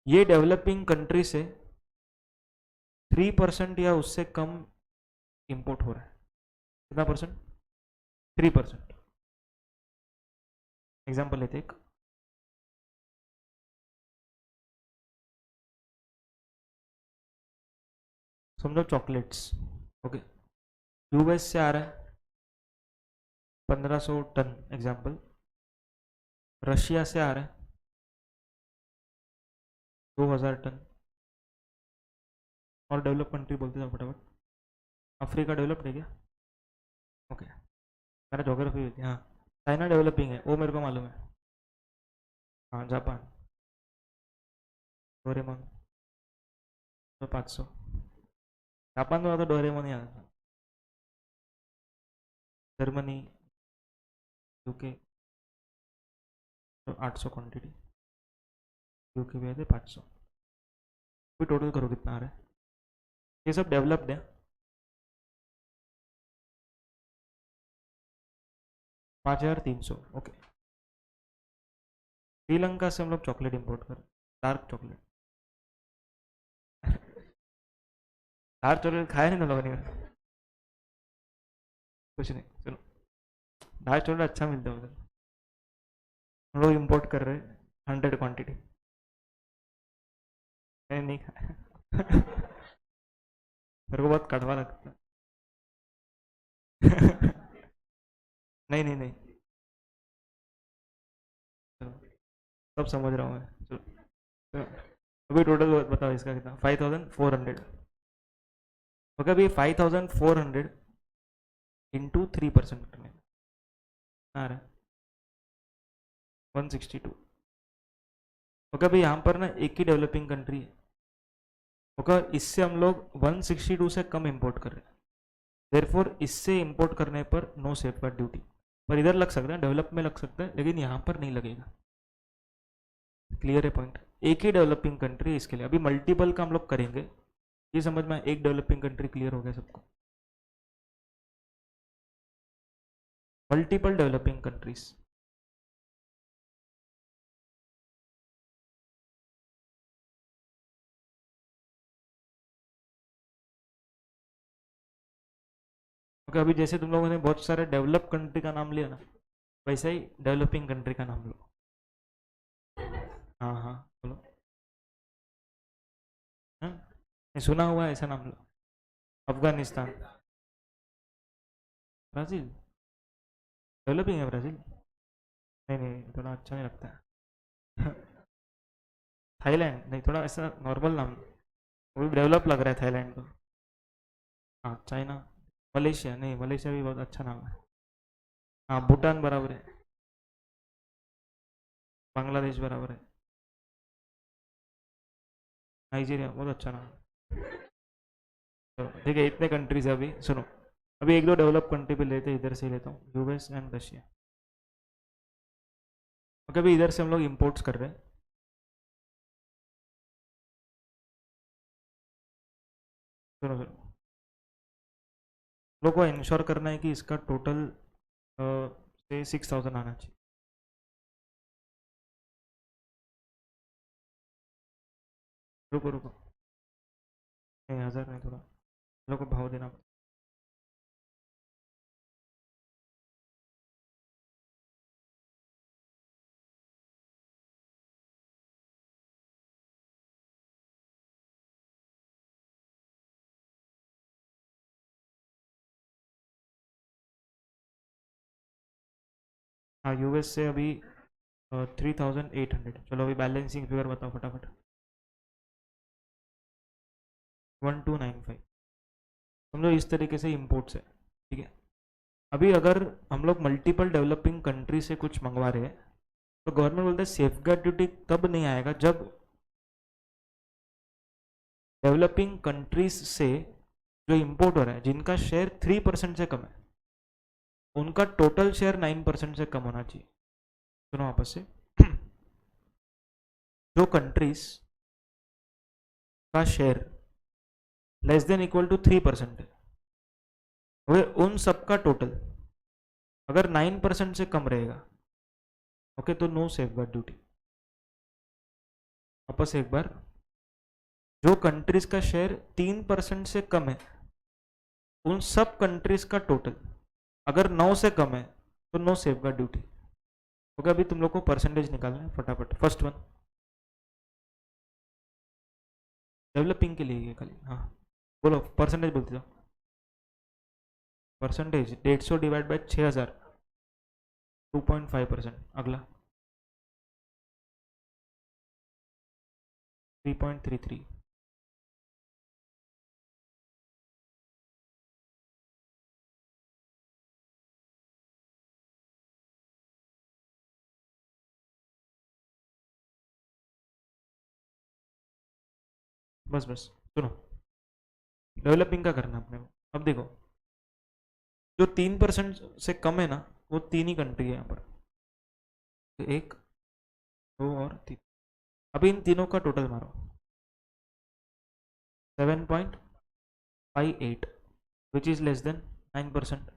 ये डेवलपिंग कंट्री से 3% या उससे कम इंपोर्ट हो रहा है। कितना परसेंट? 3%। एग्जाम्पल लेते एक, समझो चॉकलेट्स। ओके, यूएस से आ रहा है 1500 टन एग्जाम्पल, रशिया से आ रहा है 2000 टन, और डेवलप कंट्री बोलते जाओ फटाफट। अफ्रीका डेवलप्ड है क्या? ओके, मेरा जोग्राफी हुई थी। हाँ, चाइना डेवलपिंग है वो मेरे को मालूम है। हाँ, जापान, डोरेमोन तो 500, जापान में तो डोरेमोन ही आता। जर्मनी, यूके तो 800 क्वान्टिटी, यूके भी आते 500। कोई टोटल करो कितना आ रहा है, ये सब डेवलप्ड है। 5300। ओके, श्रीलंका से हम लोग चॉकलेट इंपोर्ट कर, डार्क चॉकलेट। डार्क चॉकलेट खाया नहीं ना लोगों ने? कुछ नहीं, चलो, डार्क चॉकलेट अच्छा मिलता है उधर, हम लोग इम्पोर्ट कर रहे हैं 100 क्वान्टिटी। मैंने नहीं खाया। मेरे को बहुत कड़वा लगता है। नहीं नहीं नहीं, चलो, सब समझ रहा हूँ मैं, चलो चलो। अभी टोटल बताओ इसका कितना, 5400। ओके, अभी 5400 इंटू 3% करने आ रहा है 162। ओके, अभी यहाँ पर ना एक ही डेवलपिंग कंट्री है, ओके, इससे हम लोग 162 से कम इंपोर्ट कर रहे हैं, देयरफॉर इससे इंपोर्ट करने पर नो सेफ गार्ड ड्यूटी। पर इधर लग सकता है, डेवलप में लग सकता है, लेकिन यहाँ पर नहीं लगेगा। क्लियर है पॉइंट? एक ही डेवलपिंग कंट्री इसके लिए, अभी मल्टीपल का हम लोग करेंगे, ये समझ में, एक डेवलपिंग कंट्री क्लियर हो गया सबको? Multiple developing countries. ओके, अभी जैसे तुम लोगों ने बहुत सारे डेवलप कंट्री का नाम लिया ना, वैसा ही डेवलपिंग कंट्री का नाम लो। हाँ हाँ, बोलो। हाँ, नहीं सुना हुआ है ऐसा नाम लो। अफगानिस्तान। ब्राज़ील डेवलपिंग है ब्राज़ील? नहीं नहीं, थोड़ा अच्छा नहीं लगता है। थाईलैंड नहीं, थोड़ा ऐसा नॉर्मल नाम, वो भी डेवलप लग रहा है थाईलैंड को। हाँ, चाइना। मलेशिया नहीं, मलेशिया भी बहुत अच्छा नाम है। हाँ, भूटान बराबर है। बांग्लादेश बराबर है। नाइजीरिया बहुत अच्छा नाम है। तो ठीक है, इतने कंट्रीज है अभी, सुनो। अभी एक दो डेवलप कंट्री पे लेते हैं, इधर से ही लेता हूँ, यूएस एंड रशिया। ओके, अभी इधर से हम लोग इम्पोर्ट्स कर रहे हैं। सुनो सुनो, लोग को इंश्योर करना है कि इसका टोटल से 6,000 आना चाहिए। रुको रुको, नहीं 1,000 नहीं, थोड़ा लोग को भाव देना। हाँ, यूएस से अभी 3,800। चलो अभी बैलेंसिंग फिगर बताओ फटाफट। 1,295। समझो इस तरीके से इम्पोर्ट्स है, ठीक है। अभी अगर हम लोग मल्टीपल डेवलपिंग कंट्री से कुछ मंगवा रहे हैं, तो गवर्नमेंट बोलता है सेफ गार्ड ड्यूटी तब नहीं आएगा जब डेवलपिंग कंट्रीज से जो इम्पोर्ट हो रहा है, जिनका शेयर 3% से कम है, उनका टोटल शेयर 9% से कम होना चाहिए। सुनो आपस से। जो कंट्रीज का share less than equal to 3% है, वे उन सबका टोटल अगर 9% से कम रहेगा, ओके, तो नो सेफ गार्ड ड्यूटी। वापस एक बार, जो कंट्रीज का शेयर 3% से कम है, उन सब कंट्रीज का टोटल अगर 9 से कम है, तो no safeguard duty. Okay, अभी तुम लोग को परसेंटेज निकालना है फटाफट। फर्स्ट वन डेवलपिंग के लिए खाली, हाँ बोलो परसेंटेज बोलते जाओ। Percentage 150 divide by 6,000, 2.5%। अगला 3.33। बस बस, सुनो, डेवलपिंग का करना अपने को। अब देखो, जो 3% से कम है ना, वो तीन ही कंट्री है यहाँ पर, तो एक, दो और तीन। अभी इन तीनों का टोटल मारो, 7.58, which is less than 9%।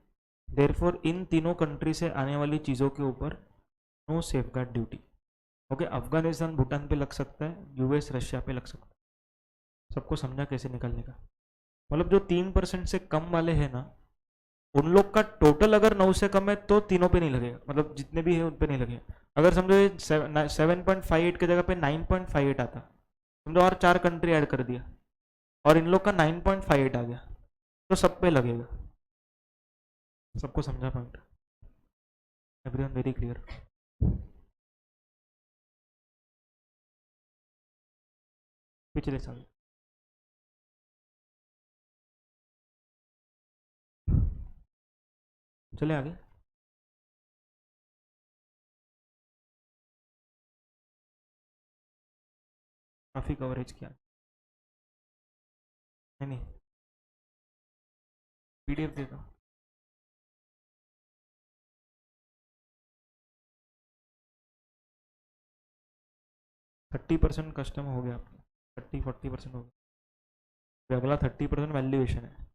Therefore इन तीनों कंट्री से आने वाली चीज़ों के ऊपर no safeguard duty. Okay, Afghanistan Bhutan पे लग सकता है, यूएस रशिया पे लग सकता है। सबको समझा कैसे निकलने का? मतलब जो 3% से कम वाले हैं ना, उन लोग का टोटल अगर 9 से कम है तो तीनों पे नहीं लगेगा, मतलब जितने भी है उन पे नहीं लगेगा। अगर समझो ये 7.58 की जगह पे 9.58 आता, समझो और 4 कंट्री ऐड कर दिया और इन लोग का 9.58 आ गया, तो सब पे लगेगा। सबको समझा पॉइंट? Everyone very clear? पिछले साल चले आगे। काफ़ी कवरेज किया। नहीं नहीं, पीडीएफ दे दो। 30% कस्टम हो गया आपका, 30-40% हो गया। फिर अगला 30% वैल्यूएशन है,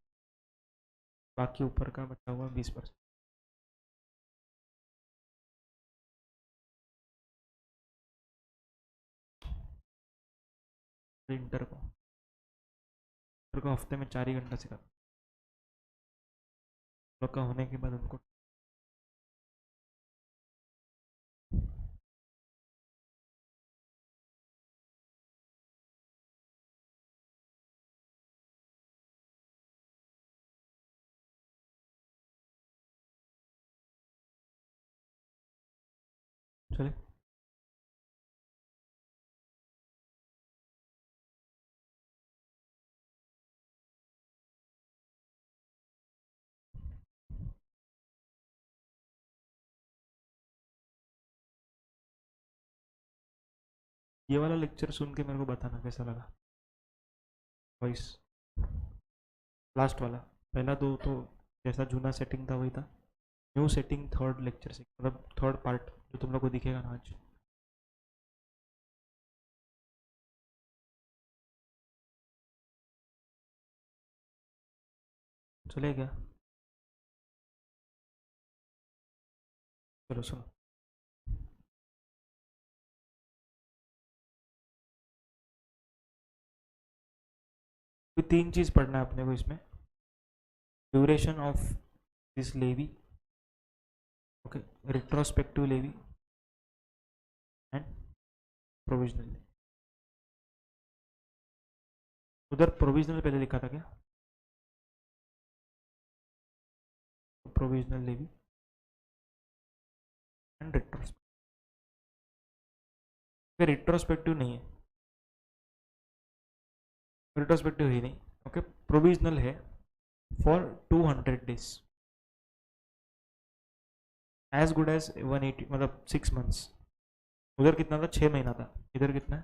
बाकी ऊपर का बचा हुआ 20%। इंटर को हफ्ते में 4 ही घंटा सिखाता, लोग का होने के बाद उनको चले। ये वाला लेक्चर सुन के मेरे को बताना कैसा लगा, वॉइस लास्ट वाला। पहला दो तो जैसा जूना सेटिंग था वही था, न्यू सेटिंग थर्ड लेक्चर से, मतलब थर्ड पार्ट जो तुम लोग को दिखेगा ना आज। चले क्या? चलो सुनो। अभी 3 चीज़ पढ़ना है अपने को इसमें, duration of this levy, okay, retrospective levy and provisional. उधर प्रोविजनल पहले लिखा था क्या? Provisional levy and retrospective, retrospective नहीं है, रिट्रोस्पेक्टिव ही नहीं, ओके। प्रोविजनल है for 200 days, as good as 180, मतलब 6 months। उधर कितना था? 6 महीना था, इधर कितना है?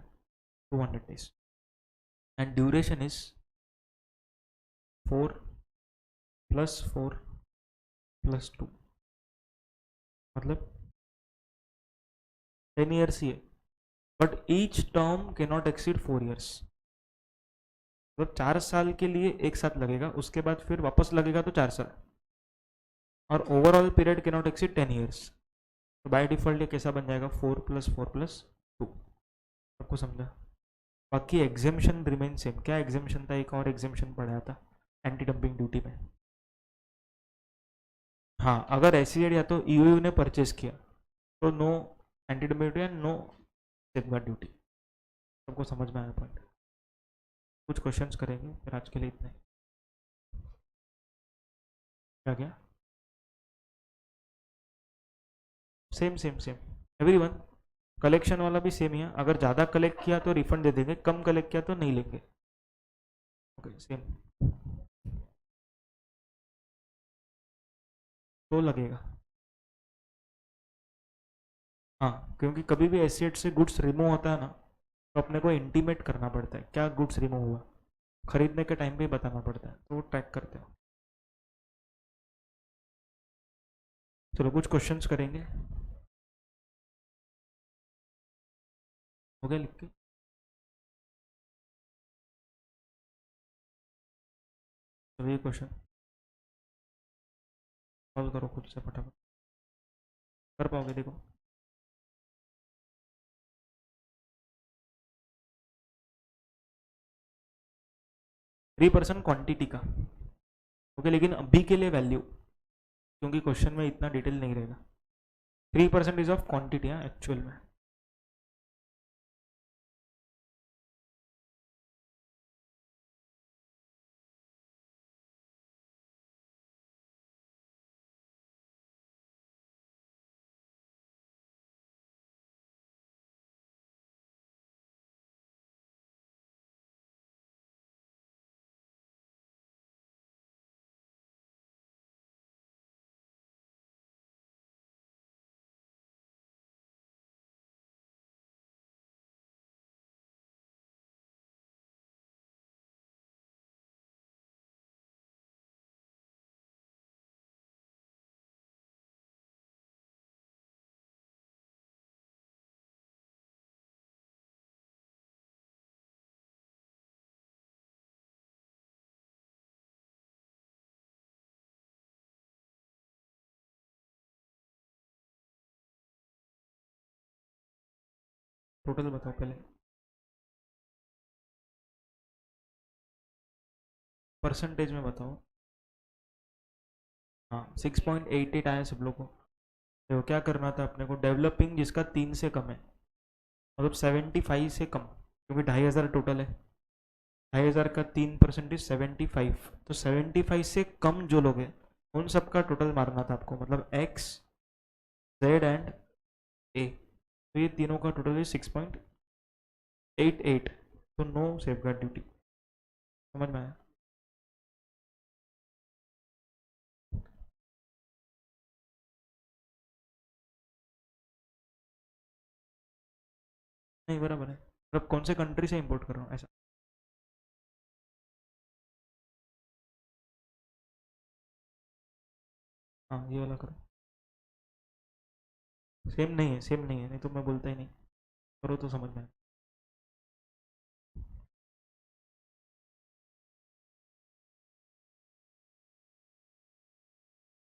200 days। एंड ड्यूरेशन इज 4+4+2, मतलब 10 years ही है, बट ईच टर्म के नॉट एक्सीड 4 years। मतलब 4 साल के लिए एक साथ लगेगा, उसके बाद फिर वापस लगेगा तो 4 साल, और ओवरऑल पीरियड के नॉट एक्सीड 10 years। तो बाय डिफॉल्ट ये कैसा बन जाएगा? 4+4+2। आपको समझा? बाकी एग्जेम्पशन रिमेन सेम। क्या एग्जेम्पशन था? एक और एग्जेम्पशन पढ़ाया था एंटी डंपिंग ड्यूटी में। हाँ, अगर एसईजेड या तो ईओयू ने परचेज किया तो no anti dumping duty and no safeguard duty. सबको समझ में आया पॉइंट? कुछ क्वेश्चंस करेंगे, फिर आज के लिए इतने। क्या क्या? Same same same everyone. Collection वाला भी सेम ही है, अगर ज़्यादा कलेक्ट किया तो रिफंड दे देंगे, कम कलेक्ट किया तो नहीं लेंगे। Okay same. तो लगेगा। हाँ, क्योंकि कभी भी एसेट से गुड्स रिमूव होता है ना, तो अपने को इंटीमेट करना पड़ता है क्या गुड्स रिमूव हुआ, खरीदने के टाइम पे बताना पड़ता है, तो वो ट्रैक करते हैं। चलो कुछ क्वेश्चंस करेंगे, हो गया लिख के? चलो ये क्वेश्चन सॉल्व करो खुद से फटाफट, कर पाओगे देखो। 3% क्वांटिटी का, ओके, लेकिन अभी के लिए वैल्यू, क्योंकि क्वेश्चन में इतना डिटेल नहीं रहेगा। 3% इज ऑफ क्वांटिटी है एक्चुअल में। टोटल बताओ पहले। परसेंटेज में बताओ। हाँ 6.88 आया सब लोगों को। देखो क्या करना था अपने को, डेवलपिंग जिसका 3 से कम है, मतलब 75 से कम, क्योंकि 2,500 टोटल है, 2,500 का 3% 75, तो 75 से कम जो लोग हैं उन सबका टोटल मारना था आपको, मतलब एक्स, जेड एंड ए, तो ये तीनों का टोटल है 6.88, तो नो सेफ गार्ड ड्यूटी। समझ में आया? नहीं बराबर है, मतलब कौन से कंट्री से इंपोर्ट कर रहा हूँ ऐसा। हाँ ये वाला करो। सेम नहीं है, सेम नहीं है, नहीं तो मैं बोलता ही नहीं, करो तो समझ में आए।